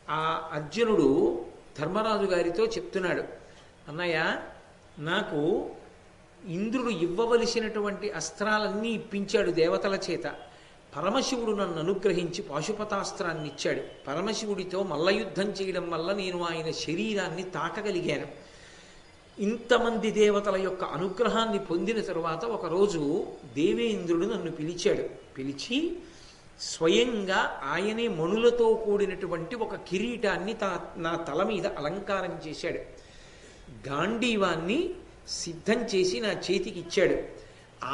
ఆ అర్జునుడు ధర్మరాజు గారితో చెప్తున్నాడు, అన్నయ్య నాకు ఇంద్రుడు ఇవ్వవలసినటువంటి అస్త్రాలన్నీ ఇప్పించాడు దేవతల చేత. పరమశివుడు నన్ను అనుగ్రహించి పాశుపతాస్త్రాన్ని ఇచ్చాడు. పరమశివుడితో మల్లయుద్ధం చేయడం వల్ల నేను ఆయన శరీరాన్ని తాకగలిగాను. ఇంతమంది దేవతల యొక్క అనుగ్రహాన్ని పొందిన తరువాత ఒకరోజు దేవేంద్రుడు నన్ను పిలిచాడు. పిలిచి స్వయంగా ఆయనే మణులతో కూడినటువంటి ఒక కిరీటాన్ని నా తల మీద అలంకారం చేశాడు. గాంధీవాన్ని సిద్ధం చేసి నా చేతికి ఇచ్చాడు.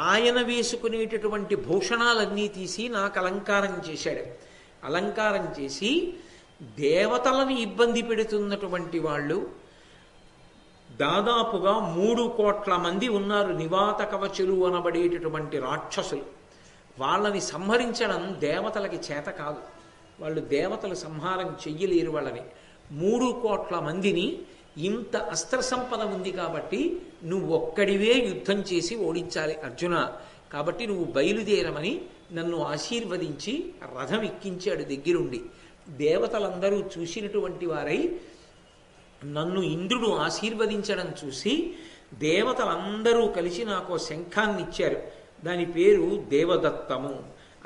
ఆయన వేసుకునేటటువంటి భూషణాలన్నీ తీసి నాకు అలంకారం చేశాడు. అలంకారం చేసి దేవతలను ఇబ్బంది పెడుతున్నటువంటి వాళ్ళు దాదాపుగా 3 కోట్ల మంది ఉన్నారు. నివాత కవచులు అనబడేటటువంటి రాక్షసులు. వాళ్ళని సంహరించడం దేవతలకి చేత కాదు. వాళ్ళు దేవతలు సంహారం చెయ్యలేరు వాళ్ళని. 3 కోట్ల మందిని ఇంత అస్త్ర సంపద ఉంది కాబట్టి నువ్వు ఒక్కడివే యుద్ధం చేసి ఓడించాలి అర్జున. కాబట్టి నువ్వు బయలుదేరమని నన్ను ఆశీర్వదించి రథం ఎక్కించాడు దగ్గరుండి. దేవతలందరూ చూసినటువంటి వారై నన్ను ఇంద్రుడు ఆశీర్వదించడం చూసి దేవతలందరూ కలిసి నాకు శంఖాన్ని ఇచ్చారు. దాని పేరు దేవదత్తము.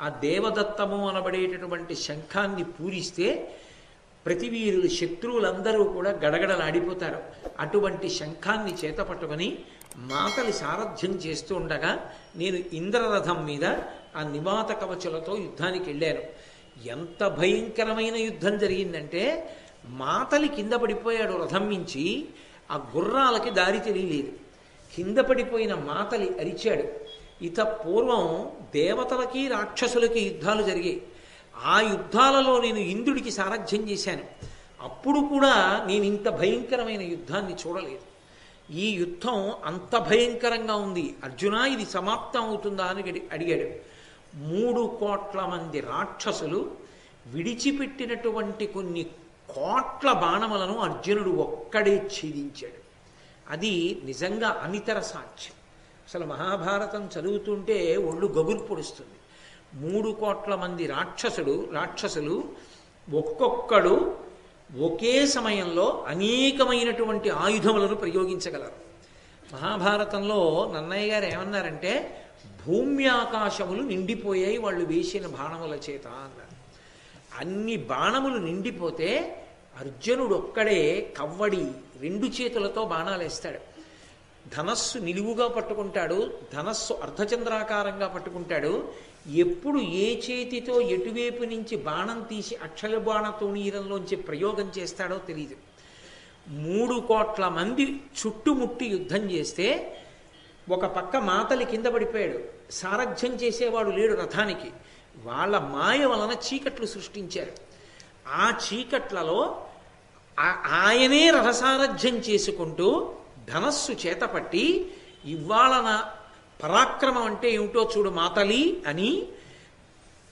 ఆ దేవదత్తము అనబడేటటువంటి శంఖాన్ని పూరిస్తే ప్రతివీరులు శత్రువులందరూ కూడా గడగడలాడిపోతారు. అటువంటి శంఖాన్ని చేత పట్టుకొని మాతలి సారథ్యం చేస్తూ ఉండగా నేను ఇంద్రరథం మీద ఆ నివాత కవచులతో యుద్ధానికి వెళ్ళాను. ఎంత భయంకరమైన యుద్ధం జరిగిందంటే మాతలి కింద పడిపోయాడు రథం మించి. ఆ గుర్రాలకి దారి తెలియలేదు. కింద పడిపోయిన మాతలి అరిచాడు. ఇత పూర్వం దేవతలకి రాక్షసులకి యుద్ధాలు జరిగాయి. ఆ యుద్ధాలలో నేను ఇంద్రుడికి సారథ్యం చేశాను. అప్పుడు కూడా నేను ఇంత భయంకరమైన యుద్ధాన్ని చూడలేదు. ఈ యుద్ధం అంత భయంకరంగా ఉంది. అర్జున ఇది సమాప్తం అవుతుందా అని అడిగాడు. 3 కోట్ల మంది రాక్షసులు విడిచిపెట్టినటువంటి కొన్ని కోట్ల బాణములను అర్జునుడు ఒక్కడే ఛేదించాడు. అది నిజంగా అనితర సాక్ష్యం. అసలు మహాభారతం చదువుతుంటే ఒళ్ళు గగురు పొడుస్తుంది. 3 కోట్ల మంది రాక్షసులు ఒక్కొక్కడు ఒకే సమయంలో అనేకమైనటువంటి ఆయుధములను ప్రయోగించగలరు. మహాభారతంలో నన్నయ్య గారు ఏమన్నారంటే భూమి ఆకాశములు నిండిపోయాయి వాళ్ళు వేసిన బాణముల చేత అన్నారు. అన్ని బాణములు నిండిపోతే అర్జునుడు ఒక్కడే కవ్వడి 2 చేతులతో బాణాలు వేస్తాడు. ధనస్సు నిలువుగా పట్టుకుంటాడు, ధనస్సు అర్ధచంద్రాకారంగా పట్టుకుంటాడు. ఎప్పుడు ఏ చేతితో ఎటువైపు నుంచి బాణం తీసి అక్షయ బాణ తోణీరంలోంచి ప్రయోగం చేస్తాడో తెలియదు. 3 కోట్ల మంది చుట్టుముట్టి యుద్ధం చేస్తే ఒక పక్క మాతలి కింద పడిపోయాడు. సారథ్యం చేసేవాడు లేడు రథానికి. వాళ్ళ మాయ వలన చీకట్లు సృష్టించారు. ఆ చీకట్లలో ఆయనే రథసారథ్యం చేసుకుంటూ ధనస్సు చేతపట్టి ఇవాళ నా పరాక్రమం అంటే ఏమిటో చూడు మాతలి అని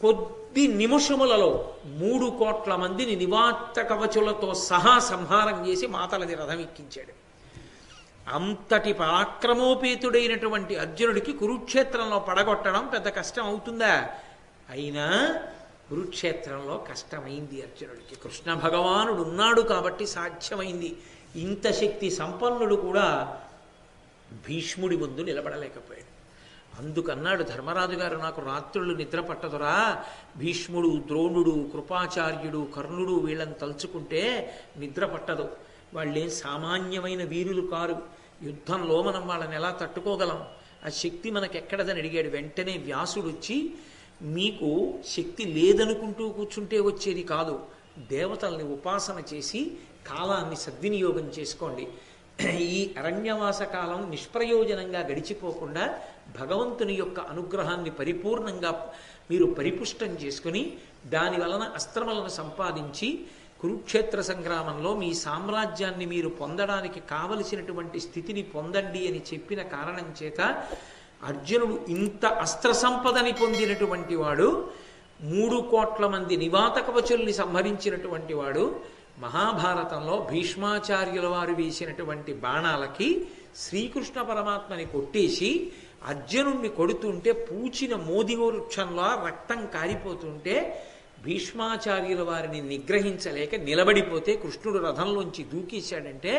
కొద్ది నిమిషములలో 3 కోట్ల మందిని నివాత కవచులతో సహా సంహారం చేసి మాతలని రథం ఎక్కించాడు. అంతటి పరాక్రమోపేతుడైనటువంటి అర్జునుడికి కురుక్షేత్రంలో పడగొట్టడం పెద్ద కష్టం అవుతుందా? అయినా కురుక్షేత్రంలో కష్టమైంది అర్జునుడికి. కృష్ణ భగవానుడు ఉన్నాడు కాబట్టి సాధ్యమైంది. ఇంత శక్తి సంపన్నుడు కూడా భీష్ముడి ముందు నిలబడలేకపోయాడు. అందుకన్నాడు ధర్మరాజు గారు, నాకు రాత్రులు నిద్ర పట్టదురా, భీష్ముడు, ద్రోణుడు, కృపాచార్యుడు, కర్ణుడు వీళ్ళని తలుచుకుంటే నిద్ర పట్టదు. వాళ్ళేం సామాన్యమైన వీరులు కారు. యుద్ధంలో మనం వాళ్ళని ఎలా తట్టుకోగలం? ఆ శక్తి మనకెక్కడదని అడిగాడు. వెంటనే వ్యాసుడు వచ్చి, మీకు శక్తి లేదనుకుంటూ కూర్చుంటే వచ్చేది కాదు, దేవతల్ని ఉపాసన చేసి కాలాన్ని సద్వినియోగం చేసుకోండి. ఈ అరణ్యవాస కాలం నిష్ప్రయోజనంగా గడిచిపోకుండా భగవంతుని యొక్క అనుగ్రహాన్ని పరిపూర్ణంగా మీరు పరిపుష్టం చేసుకుని దాని వలన అస్త్రములను సంపాదించి కురుక్షేత్ర సంగ్రామంలో మీ సామ్రాజ్యాన్ని మీరు పొందడానికి కావలసినటువంటి స్థితిని పొందండి అని చెప్పిన కారణం చేత అర్జునుడు ఇంత అస్త్ర సంపదని పొందినటువంటి వాడు, 3 కోట్ల మంది నివాత కవచుల్ని సంహరించినటువంటి వాడు, మహాభారతంలో భీష్మాచార్యుల వారు వేసినటువంటి బాణాలకి శ్రీకృష్ణ పరమాత్మని కొట్టేసి అర్జునుణ్ణి కొడుతుంటే పూచిన మోదిగో వృక్షంలో రక్తం కారిపోతుంటే భీష్మాచార్యుల వారిని నిగ్రహించలేక నిలబడిపోతే కృష్ణుడు రథంలోంచి దూకేశాడంటే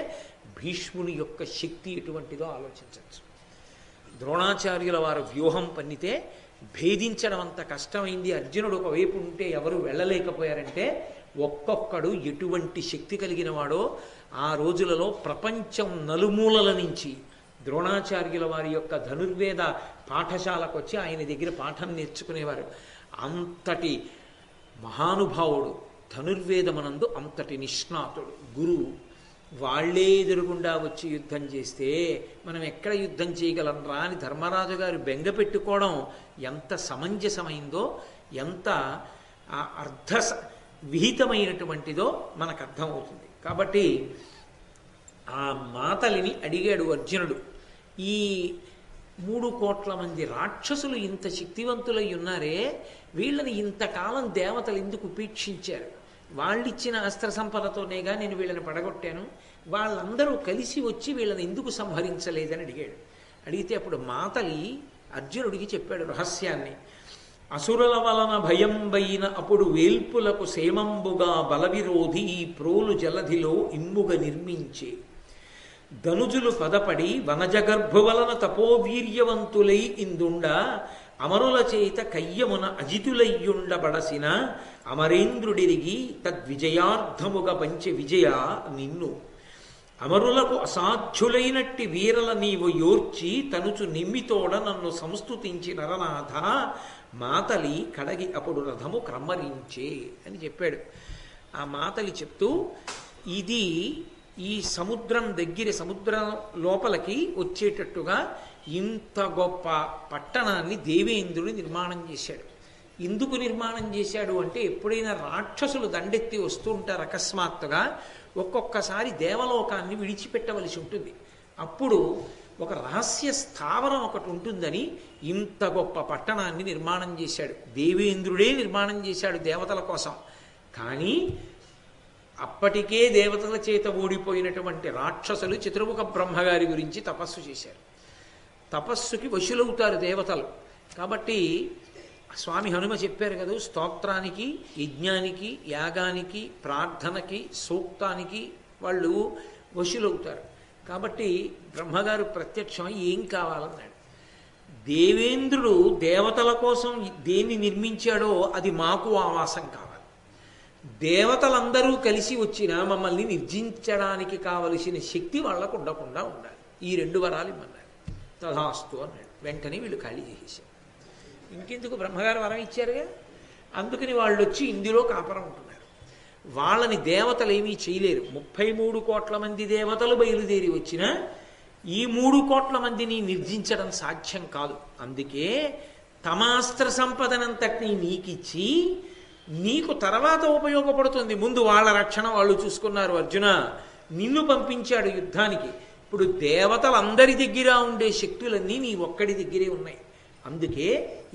భీష్ముని యొక్క శక్తి ఎటువంటిదో ఆలోచించవచ్చు. ద్రోణాచార్యుల వారు వ్యూహం పన్నితే భేదించడం అంత కష్టమైంది. అర్జునుడు ఒకవైపు ఉంటే ఎవరు వెళ్ళలేకపోయారంటే ఒక్కొక్కడు ఎటువంటి శక్తి కలిగిన వాడో ఆ రోజులలో ప్రపంచం నలుమూలల నుంచి ద్రోణాచార్యుల వారి యొక్క ధనుర్వేద పాఠశాలకు వచ్చి ఆయన దగ్గర పాఠం నేర్చుకునేవారు. అంతటి మహానుభావుడు, ధనుర్వేదమునందు అంతటి నిష్ణాతుడు, గురువు. వాళ్లే ఎదురుగుండా వచ్చి యుద్ధం చేస్తే మనం ఎక్కడ యుద్ధం చేయగలం రా అని ధర్మరాజు గారు బెంగ పెట్టుకోవడం ఎంత సమంజసమైందో, ఎంత అర్థ విహితమైనటువంటిదో మనకు అర్థమవుతుంది. కాబట్టి ఆ మాతలిని అడిగాడు అర్జునుడు. ఈ 3 కోట్ల మంది రాక్షసులు ఇంత శక్తివంతులై ఉన్నారే, వీళ్ళని ఇంతకాలం దేవతలు ఎందుకు ఉపేక్షించారు? వాళ్ళిచ్చిన అస్త్ర సంపదతోనేగా నేను వీళ్ళని పడగొట్టాను, వాళ్ళందరూ కలిసి వచ్చి వీళ్ళని ఎందుకు సంహరించలేదని అడిగాడు. అడిగితే అప్పుడు మాతలి అర్జునుడికి చెప్పాడు రహస్యాన్ని. అసురుల వలన భయం వైన అప్పుడు వేల్పులకు సేమంబుగా బలవిరోధి ఈ ప్రోలు జలధిలో ఇమ్ముగ నిర్మించే ధనుజులు పదపడి వనజగర్భు వలన తపోవీర్యవంతులై ఇందుండ అమరుల చేత కయ్యమున అజితులయ్యుండబడసిన అమరేంద్రుడిరిగి తద్విజయార్థముగా పంచె విజయ నిన్ను అమరులకు అసాధ్యులైనట్టి వీరల నీవు యోర్చి తనుచు నిమ్మితోడ నన్ను సంస్తుతించి నరనాథ మాతలి కడగి అప్పుడు రథము క్రమ్మరించే అని చెప్పాడు. ఆ మాతలి చెప్తూ ఇది ఈ సముద్రం దగ్గర, సముద్రం లోపలికి వచ్చేటట్టుగా ఇంత గొప్ప పట్టణాన్ని దేవేంద్రుడు నిర్మాణం చేశాడు. ఎందుకు నిర్మాణం చేశాడు అంటే ఎప్పుడైనా రాక్షసులు దండెత్తి వస్తూ ఉంటారు అకస్మాత్తుగా, ఒక్కొక్కసారి దేవలోకాన్ని విడిచిపెట్టవలసి ఉంటుంది. అప్పుడు ఒక రహస్య స్థావరం ఒకటి ఉంటుందని ఇంత గొప్ప పట్టణాన్ని నిర్మాణం చేశాడు. దేవేంద్రుడే నిర్మాణం చేశాడు దేవతల కోసం. కానీ అప్పటికే దేవతల చేత ఓడిపోయినటువంటి రాక్షసులు చతుర్ముఖ బ్రహ్మగారి గురించి తపస్సు చేశారు. తపస్సుకి వశులవుతారు దేవతలు. కాబట్టి స్వామి హనుమ చెప్పారు కదా, స్తోత్రానికి, యజ్ఞానికి, యాగానికి, ప్రార్థనకి, సూక్తానికి వాళ్ళు వశులవుతారు. కాబట్టి బ్రహ్మగారు ప్రత్యక్షమై ఏం కావాలన్నాడు. దేవేంద్రుడు దేవతల కోసం దేన్ని నిర్మించాడో అది మాకు ఆవాసం కావాలి. దేవతలందరూ కలిసి వచ్చినా మమ్మల్ని నిర్జించడానికి కావలసిన శక్తి వాళ్ళకు ఉండకుండా ఉండాలి. ఈ 2 వరాలు ఇమ్మన్నాడు. తథాస్తు అన్నాడు. వెంటనే వీళ్ళు ఖాళీ చేసేసారు. ఇంకెందుకు, బ్రహ్మగారు వరం ఇచ్చారుగా. అందుకని వాళ్ళు వచ్చి ఇందులో కాపురం ఉంటున్నారు. వాళ్ళని దేవతలు ఏమీ చేయలేరు. 33 కోట్ల మంది దేవతలు బయలుదేరి వచ్చినా ఈ 3 కోట్ల మందిని నిర్జించడం సాధ్యం కాదు. అందుకే తమాస్త్ర సంపదనంతటినీ నీకిచ్చి నీకు తర్వాత ఉపయోగపడుతుంది. ముందు వాళ్ళ రక్షణ వాళ్ళు చూసుకున్నారు. అర్జున, నిన్ను పంపించాడు యుద్ధానికి. ఇప్పుడు దేవతలందరి దగ్గర ఉండే శక్తులన్నీ నీ ఒక్కడి దగ్గరే ఉన్నాయి. అందుకే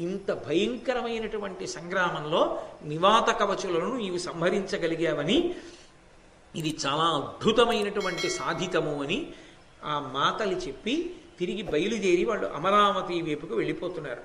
ఇంత భయంకరమైనటువంటి సంగ్రామంలో నివాత కవచులను నీవు సంహరించగలిగావని, ఇది చాలా అద్భుతమైనటువంటి సాధితము అని ఆ మాతలు చెప్పి తిరిగి బయలుదేరి వాళ్ళు అమరావతి వైపుకు వెళ్ళిపోతున్నారు.